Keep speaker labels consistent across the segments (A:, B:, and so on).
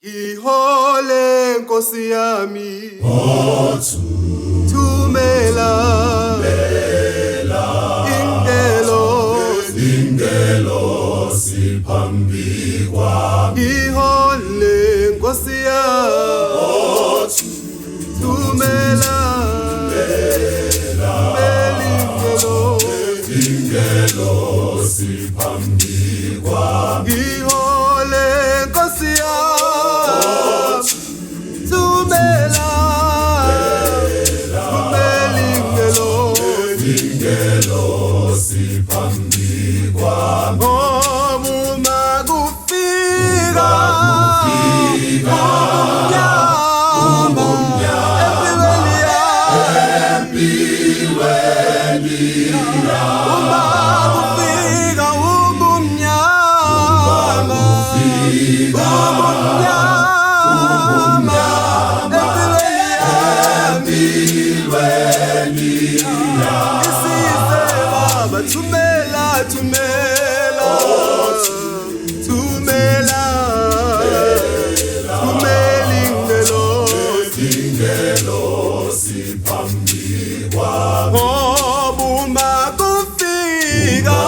A: Ihole Nkosi yami thumela ingelo
B: siphambi kwami.
A: Ihole Nkosi yami thumela
B: ingelo siphambi kwami.
A: Ihole Nkosi yami thumela
B: ingelo siphambi kwami.
A: Uma kufika
B: empilweni ingelo siphambi kwami.
A: Uma kufika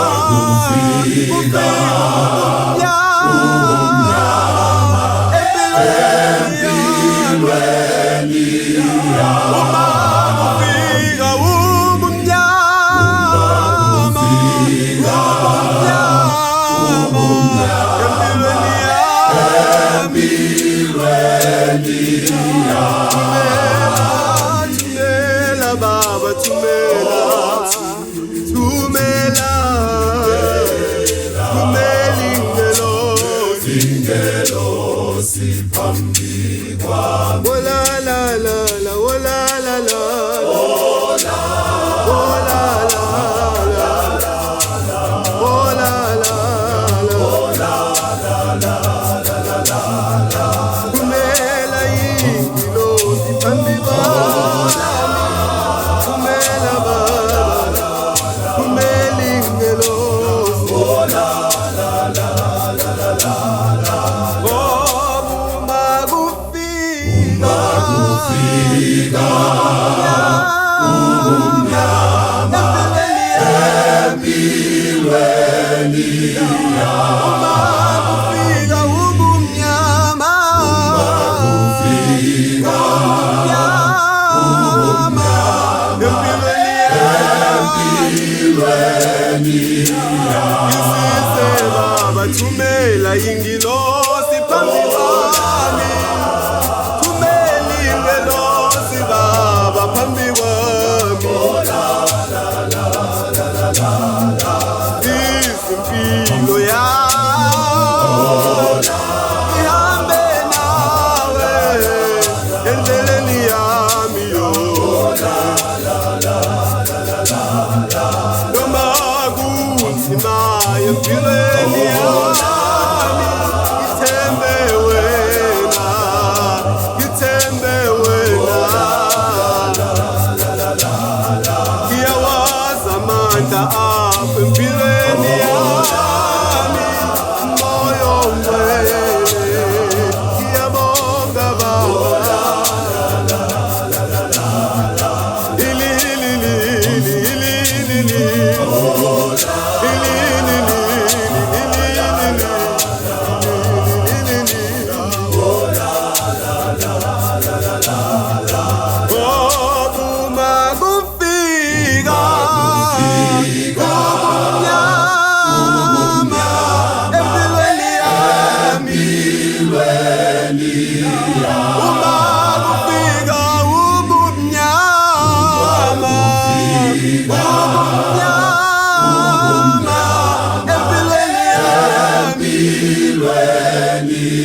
B: ingelo siphambi kwami.
A: Wola la la la, wola la la,
B: Wola
A: wola la la, wola la la, thumela ingilo siphambi kwami. Thumela baba, thumela ingelo. Thumela ingilosi phambi kwami, thumela ingilosi baba phambi kwami. Impilo yami ihambe nawe endleleni yami noma kunzima empilweni yami. Empilweni yami moyo ngcwele ngiyabonga baba.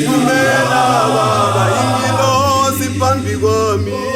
A: Thumela baba ingilosi phambi kwami.